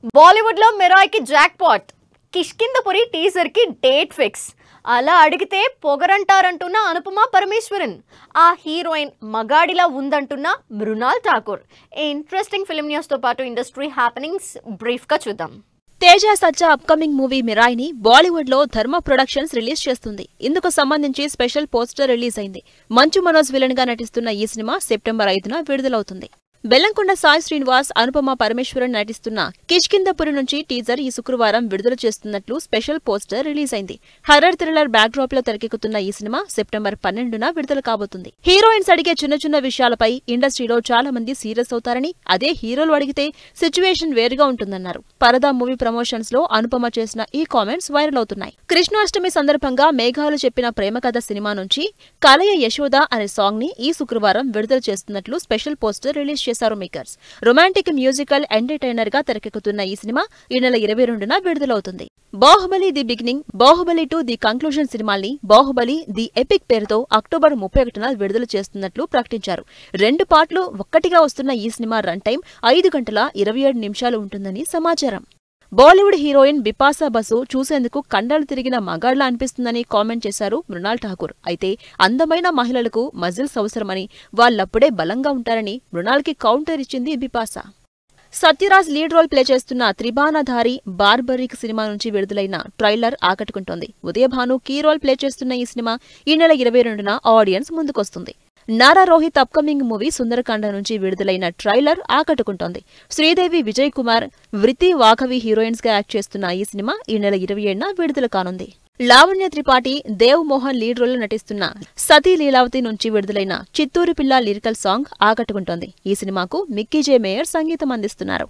బాలీవుడ్ లో మెరాయ్ కి jackpot, Kishkindhapuri teaser కి డేట్ ఫిక్స్. అలా అడిగితే పొగరంటారంటున్న అనుపమ పరమేశ్వరన్, ఆ హీరోయిన్ మగాడిలా ఉందంటున్న Mrunal Thakur. Interesting film news తో పాటు ఇండస్ట్రీ హ్యాపెనింగ్స్ బ్రీఫ్ గా చూద్దాం. తేజ సజ్జా అప్కమింగ్ మూవీ మిరాయ్ ని బాలీవుడ్ లో ధర్మ ప్రొడక్షన్స్ రిలీజ్ చేస్తుంది. ఇందుకు సంబంధించి స్పెషల్ పోస్టర్ రిలీజ్ అయింది. మంచు మనోజ్ విలన్ గా నటిస్తున్న ఈ సినిమా సెప్టెంబర్ 5న విడుదలవుతుంది. బెల్లంకొండ సాయి శ్రీనివాస్, అనుపమ పరమేశ్వరన్ నటిస్తున్న కిష్కిందపురి నుంచి టీజర్ ఈ శుక్రవారం విడుదల చేస్తున్నట్లు స్పెషల్ పోస్టర్ రిలీజ్ అయింది. హర్రర్ థ్రిల్లర్ బ్యాక్ డ్రాప్ లో తెరకెక్కుతున్న ఈ సినిమా సెప్టెంబర్ 12న విడుదల కాబోతుంది. హీరోయిన్స్ అడిగే చిన్న చిన్న విషయాలపై ఇండస్ట్రీలో చాలా మంది సీరియస్ అవుతారని, అదే హీరోలు అడిగితే సిచ్యువేషన్ వేరుగా ఉంటుందన్నారు. పరదా మూవీ ప్రమోషన్స్ లో అనుపమ చేసిన ఈ కామెంట్స్ వైరల్ అవుతున్నాయి. కృష్ణాష్టమి సందర్భంగా మేఘాలు చెప్పిన ప్రేమ కథ సినిమా నుంచి కలయ యశోద అనే సాంగ్ ని ఈ శుక్రవారం విడుదల చేస్తున్నట్లు స్పెషల్ పోస్టర్ రిలీజ్ చేశారు మేకర్స్. రొమాంటిక్ మ్యూజికల్ ఎంటర్టైనర్ గా తెరకెక్కుతున్న ఈ సినిమా ఈ నెల 22న విడుదలవుతుంది. Baahubali the beginning, Baahubali 2 the conclusion సినిమాల్ని బాహుబలి ది ఎపిక్ పేరుతో అక్టోబర్ 31న విడుదల చేస్తున్నట్లు ప్రకటించారు. 2 పార్ట్లు ఒక్కటిగా వస్తున్న ఈ సినిమా రన్ టైం 5 గంటల 27 నిమిషాలు ఉంటుందని సమాచారం. బాలీవుడ్ హీరోయిన్ బిపాసా బసు చూసేందుకు కండలు తిరిగిన మగాడ్లా అనిపిస్తుందని కామెంట్ చేశారు మృణాల్ ఠాకూర్. అయితే అందమైన మహిళలకు మజిల్స్ అవసరమని, వాళ్లప్పుడే బలంగా ఉంటారని మృణాల్కి కౌంటర్ ఇచ్చింది Bipasha. Sathyaraj lead role play చేస్తున్న త్రిబాణధారి బార్బరిక్ సినిమా నుంచి విడుదలైన ట్రైలర్ ఆకట్టుకుంటోంది. ఉదయభాను కీ రోల్ ప్లే చేస్తున్న ఈ సినిమా ఈ నెల 22న ఆడియన్స్ ముందుకొస్తుంది. నారా రోహిత్ అప్కమింగ్ మూవీ సుందరకాండ నుంచి విడుదలైన ట్రైలర్ ఆకట్టుకుంటోంది. శ్రీదేవి, విజయ్ కుమార్, వృతి వాఘవి హీరోయిన్స్ గా యాక్ట్ చేస్తున్న ఈ సినిమా ఈ నెల 27న విడుదల కానుంది. లావణ్య త్రిపాఠి, దేవ్ మోహన్ లీడ్ రోల్ నటిస్తున్న సతీ లీలావతి నుంచి విడుదలైన చిత్తూరు పిల్ల లిరికల్ సాంగ్ ఆకట్టుకుంటోంది. ఈ సినిమాకు మిక్కీ జే మేయర్ సంగీతం అందిస్తున్నారు.